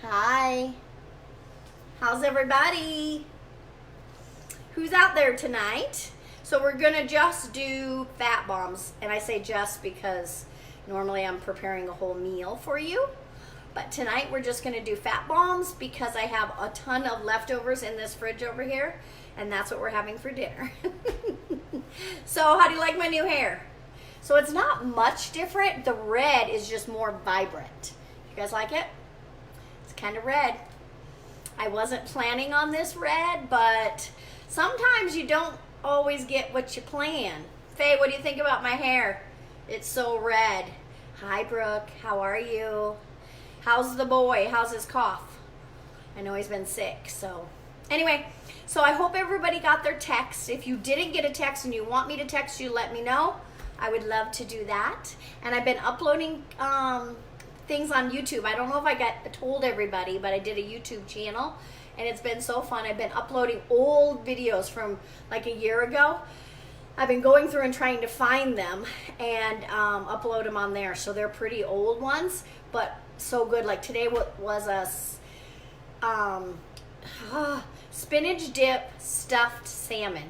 Hi. How's everybody? Who's out there tonight? So we're gonna just do fat bombs, and I say just because normally I'm preparing a whole meal for you, but tonight we're just gonna do fat bombs because I have a ton of leftovers in this fridge over here, and that's what we're having for dinner. So how do you like my new hair? So it's not much different. The red is just more vibrant. You guys like it? It's kind of red. I wasn't planning on this red, but sometimes you don't always get what you plan. Faye, what do you think about my hair? It's so red. Hi, Brooke. How are you? How's the boy? How's his cough? I know he's been sick, so. Anyway, so I hope everybody got their text. If you didn't get a text and you want me to text you, let me know. I would love to do that. And I've been uploading things on YouTube. I don't know if I told everybody, but I did a YouTube channel, and it's been so fun. I've been uploading old videos from like a year ago. I've been going through and trying to find them and upload them on there. So they're pretty old ones, but so good. Like today was a spinach dip stuffed salmon.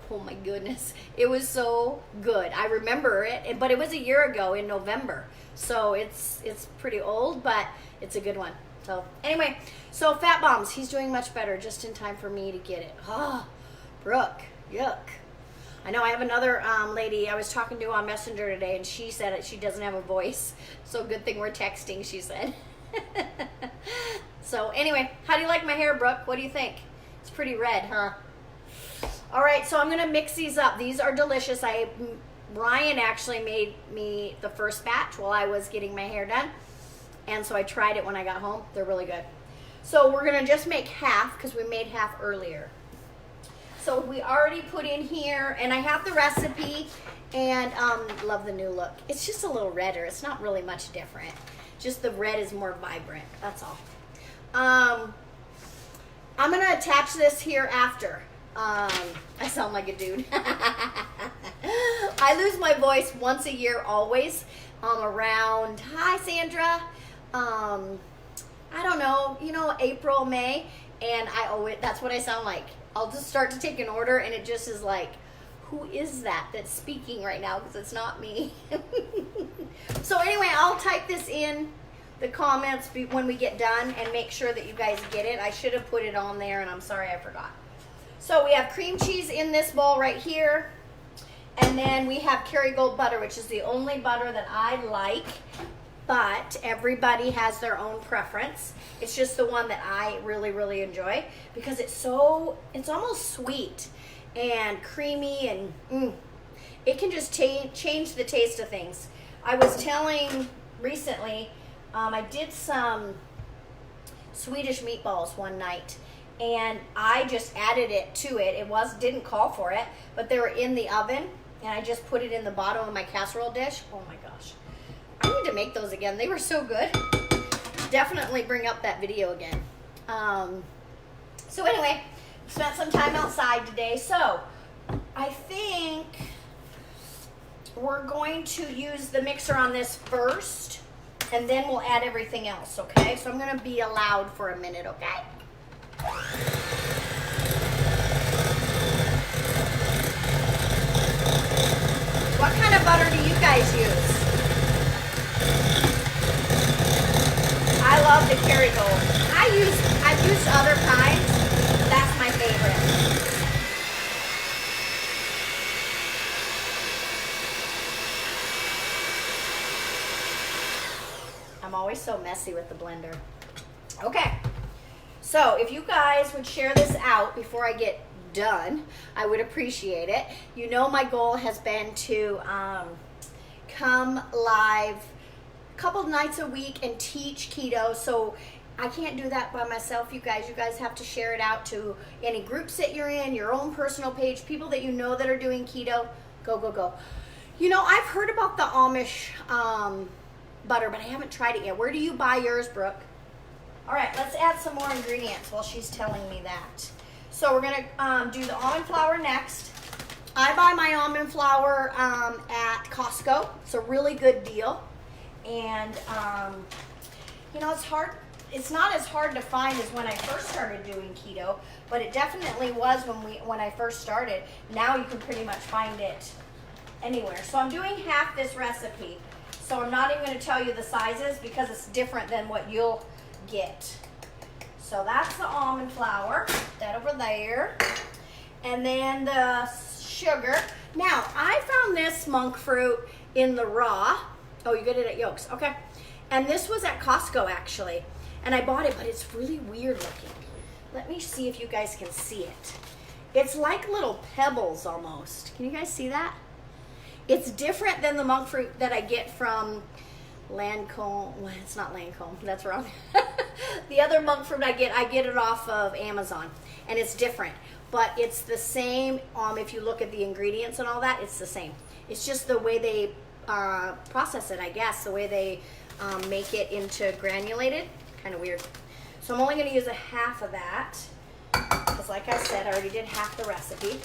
Oh my goodness, it was so good. I remember it, but it was a year ago in November, so it's pretty old, but it's a good one. So anyway, so fat bombs, he's doing much better, just in time for me to get it. Oh, Brooke, yuck. I know I have another lady I was talking to on Messenger today, and she said that she doesn't have a voice, so good thing we're texting, she said. So anyway, how do you like my hair, Brooke? What do you think? It's pretty red, huh? All right, so I'm gonna mix these up. These are delicious. Ryan actually made me the first batch while I was getting my hair done, and so I tried it when I got home. They're really good. So we're gonna just make half because we made half earlier. So we already put in here, and I have the recipe, and love the new look. It's just a little redder. It's not really much different. Just the red is more vibrant, that's all. I'm gonna attach this here after. I sound like a dude. I lose my voice once a year always, around, hi Sandra, I don't know, April, May, and that's what I sound like. I'll just start to take an order, and it just is like, who is that's speaking right now, because it's not me. So anyway, I'll type this in the comments when we get done and make sure that you guys get it. I should have put it on there, and I'm sorry I forgot. So we have cream cheese in this bowl right here, and then we have Kerrygold butter, which is the only butter that I like, but everybody has their own preference. It's just the one that I really, really enjoy because it's almost sweet and creamy, and it can just change the taste of things. I was telling recently, I did some Swedish meatballs one night, and I just added it to it. It didn't call for it, but they were in the oven, and I just put it in the bottom of my casserole dish. Oh my gosh. I need to make those again. They were so good. Definitely bring up that video again. So anyway, spent some time outside today. So I think we're going to use the mixer on this first, and then we'll add everything else, okay? So I'm gonna be loud for a minute, okay? What kind of butter do you guys use? I love the Kerrygold. I've used other kinds. That's my favorite. I'm always so messy with the blender. Okay. So if you guys would share this out before I get done, I would appreciate it. You know my goal has been to come live a couple nights a week and teach keto. So I can't do that by myself, you guys. You guys have to share it out to any groups that you're in, your own personal page, people that you know that are doing keto. Go, go, go. I've heard about the Amish butter, but I haven't tried it yet. Where do you buy yours, Brooke? All right, let's add some more ingredients while she's telling me that. So we're gonna do the almond flour next. I buy my almond flour at Costco. It's a really good deal. And, it's hard it's not as hard to find as when I first started doing keto, but it definitely was when I first started. Now you can pretty much find it anywhere. So I'm doing half this recipe. So I'm not even going to tell you the sizes because it's different than what you'll get. So that's the almond flour, that over there. And then the sugar. Now, I found this monk fruit in the raw. Oh, you get it at Yolks. Okay. And this was at Costco, actually. And I bought it, but it's really weird looking. Let me see if you guys can see it. It's like little pebbles almost. Can you guys see that? It's different than the monk fruit that I get from Lancome. Well, it's not Lancome. That's wrong. The other monk fruit I get it off of Amazon. And it's different. But it's the same. If you look at the ingredients and all that, it's the same. It's just the way they process it, I guess. The way they make it into granulated. Kind of weird. So I'm only going to use a half of that. Because like I said, I already did half the recipe.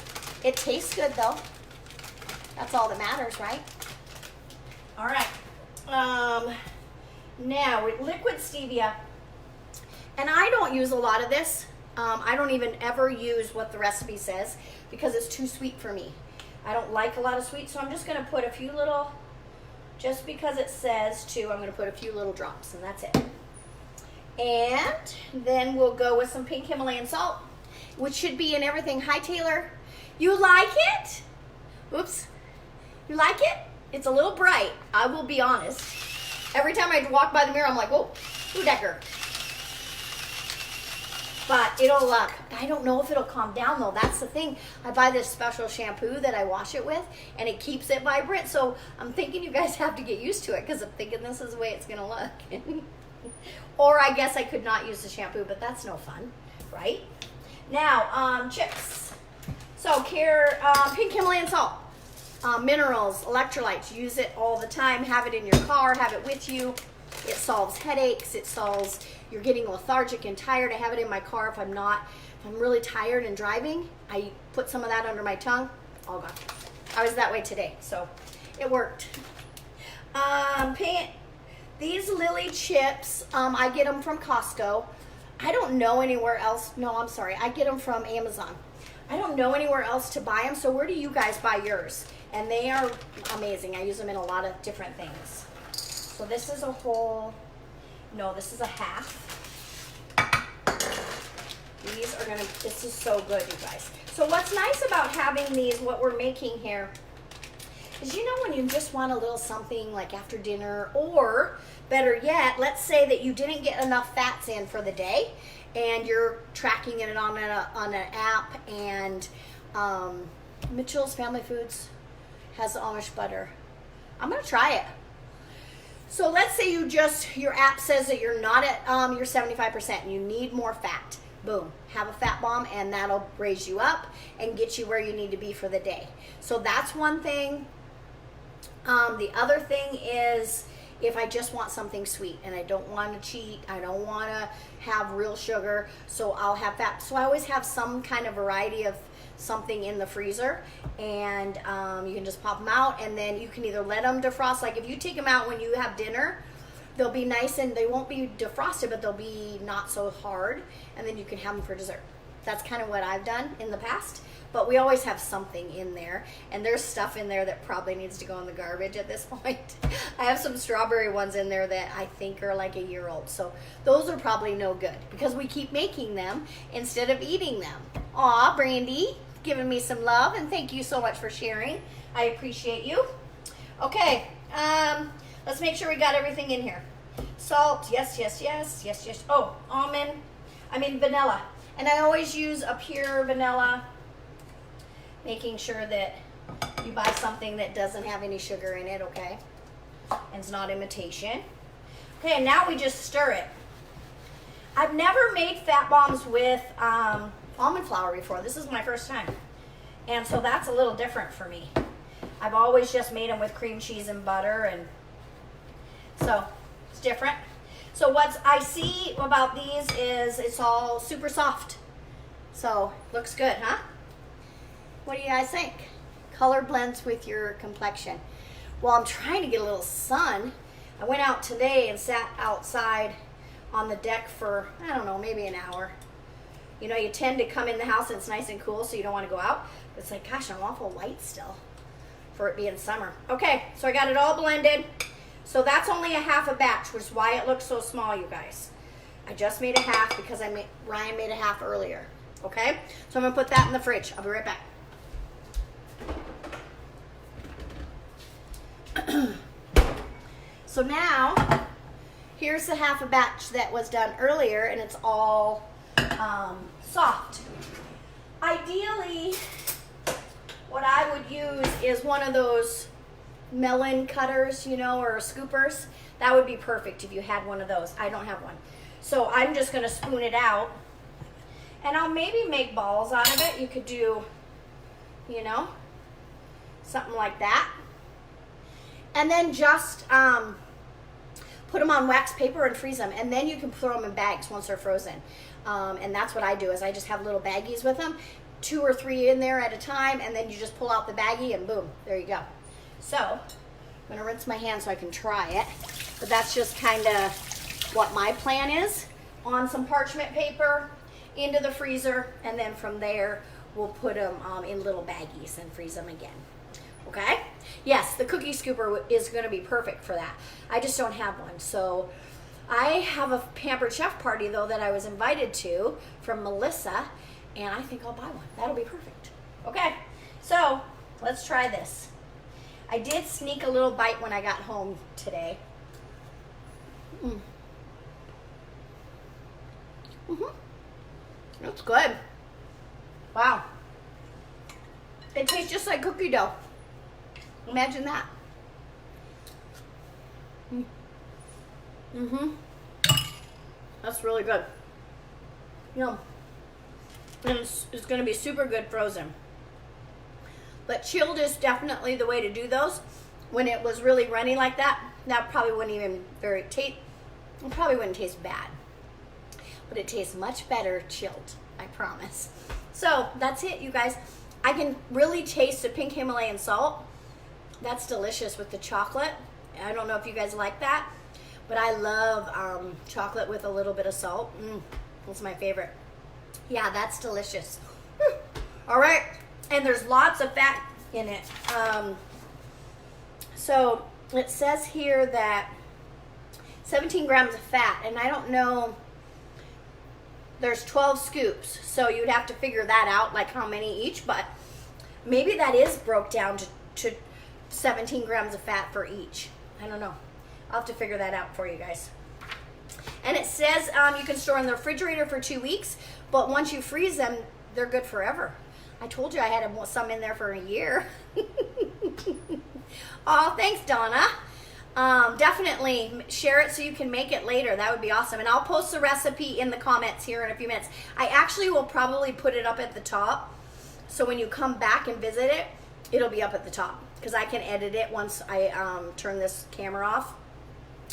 It tastes good though. That's all that matters, right? All right. Now with liquid stevia, and I don't use a lot of this. I don't even ever use what the recipe says because it's too sweet for me. I don't like a lot of sweet, so I'm just going to put a few little, just because it says to, I'm going to put a few little drops, and that's it. And then we'll go with some pink Himalayan salt, which should be in everything. Hi, Taylor. You like it? Oops. You like it? It's a little bright, I will be honest. Every time I walk by the mirror, I'm like, whoa, Decker. But it'll, I don't know if it'll calm down though. That's the thing. I buy this special shampoo that I wash it with, and it keeps it vibrant. So I'm thinking you guys have to get used to it because I'm thinking this is the way it's going to look. Or I guess I could not use the shampoo, but that's no fun, right? Now, chips. So pink Himalayan salt. Minerals, electrolytes, use it all the time. Have it in your car, have it with you. It solves headaches. It solves, you're getting lethargic and tired. I have it in my car if I'm really tired and driving. I put some of that under my tongue. All gone. I was that way today, so it worked. These Lily chips, I get them from Costco. I don't know anywhere else. No, I'm sorry. I get them from Amazon. I don't know anywhere else to buy them, so where do you guys buy yours? And they are amazing. I use them in a lot of different things. So this is a whole, no, this is a half. These are gonna, this is so good, you guys. So what's nice about having these, what we're making here, is you know when you just want a little something like after dinner, or better yet, let's say that you didn't get enough fats in for the day, and you're tracking it on an app, and Mitchell's Family Foods has the Amish butter. I'm gonna try it. So let's say your app says that you're not at your 75% and you need more fat. Boom, have a fat bomb, and that'll raise you up and get you where you need to be for the day. So that's one thing. The other thing is if I just want something sweet and I don't want to cheat, I don't want to have real sugar, so I'll have fat. So I always have some kind of variety of something in the freezer, and you can just pop them out, and then you can either let them defrost. Like if you take them out when you have dinner, they'll be nice and they won't be defrosted, but they'll be not so hard, and then you can have them for dessert. That's kind of what I've done in the past, but we always have something in there, and there's stuff in there that probably needs to go in the garbage at this point. I have some strawberry ones in there that I think are like a year old, so those are probably no good because we keep making them instead of eating them. Aw, Brandy, giving me some love, and thank you so much for sharing. I appreciate you. Okay, let's make sure we got everything in here. Salt, yes. Oh, vanilla. And I always use a pure vanilla, making sure that you buy something that doesn't have any sugar in it, okay? And it's not imitation. Okay, now we just stir it. I've never made fat bombs with almond flour before. This is my first time. And so that's a little different for me. I've always just made them with cream cheese and butter, and so it's different. So what I see about these is it's all super soft. So looks good, huh? What do you guys think? Color blends with your complexion. Well, I'm trying to get a little sun. I went out today and sat outside on the deck for, I don't know, maybe an hour. You know, you tend to come in the house and it's nice and cool, so you don't want to go out. But it's like, gosh, I'm awful light still for it being summer. Okay, so I got it all blended. So that's only a half a batch, which is why it looks so small, you guys. I just made a half because Ryan made a half earlier. Okay, so I'm gonna put that in the fridge. I'll be right back. So now, here's the half a batch that was done earlier, and it's all soft. Ideally, what I would use is one of those melon cutters, you know, or scoopers. That would be perfect if you had one of those. I don't have one. So I'm just gonna spoon it out, and I'll maybe make balls out of it. You could do, you know, something like that. And then just put them on wax paper and freeze them, and then you can throw them in bags once they're frozen. And that's what I do, is I just have little baggies with them, 2 or 3 in there at a time, and then you just pull out the baggie and boom, there you go. So I'm gonna rinse my hands so I can try it, but that's just kind of what my plan is. On some parchment paper, into the freezer, and then from there we'll put them in little baggies and freeze them again. Okay? Yes, the cookie scooper is going to be perfect for that. I just don't have one. So I have a Pampered Chef party, though, that I was invited to from Melissa, and I think I'll buy one. That'll be perfect. Okay, so let's try this. I did sneak a little bite when I got home today. That's good. Wow. It tastes just like cookie dough. Imagine that. That's really good. Yum. And it's going to be super good frozen. But chilled is definitely the way to do those. When it was really runny like that, that probably wouldn't even it probably wouldn't taste bad. But it tastes much better chilled, I promise. So that's it, you guys. I can really taste the pink Himalayan salt. That's delicious with the chocolate. I don't know if you guys like that, but I love chocolate with a little bit of salt. That's my favorite. Yeah, that's delicious. All right, and there's lots of fat in it. So it says here that 17 grams of fat, and I don't know, there's 12 scoops, so you'd have to figure that out, like how many each, but maybe that is broke down to 17 grams of fat for each. I don't know. I'll have to figure that out for you guys. And it says you can store in the refrigerator for 2 weeks, but once you freeze them, they're good forever. I told you I had some in there for a year. Oh, thanks, Donna. Definitely share it so you can make it later. That would be awesome. And I'll post the recipe in the comments here in a few minutes. I actually will probably put it up at the top, so when you come back and visit it, it'll be up at the top, because I can edit it once I turn this camera off.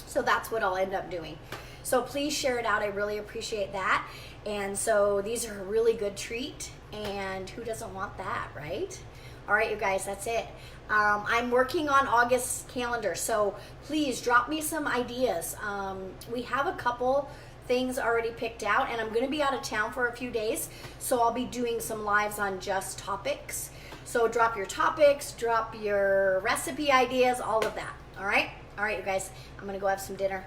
So that's what I'll end up doing. So please share it out. I really appreciate that. And so these are a really good treat, and who doesn't want that, right? All right, you guys, that's it. I'm working on August's calendar, so please drop me some ideas. We have a couple things already picked out, and I'm going to be out of town for a few days, so I'll be doing some lives on just topics. So drop your topics, drop your recipe ideas, all of that. All right, you guys, I'm going to go have some dinner.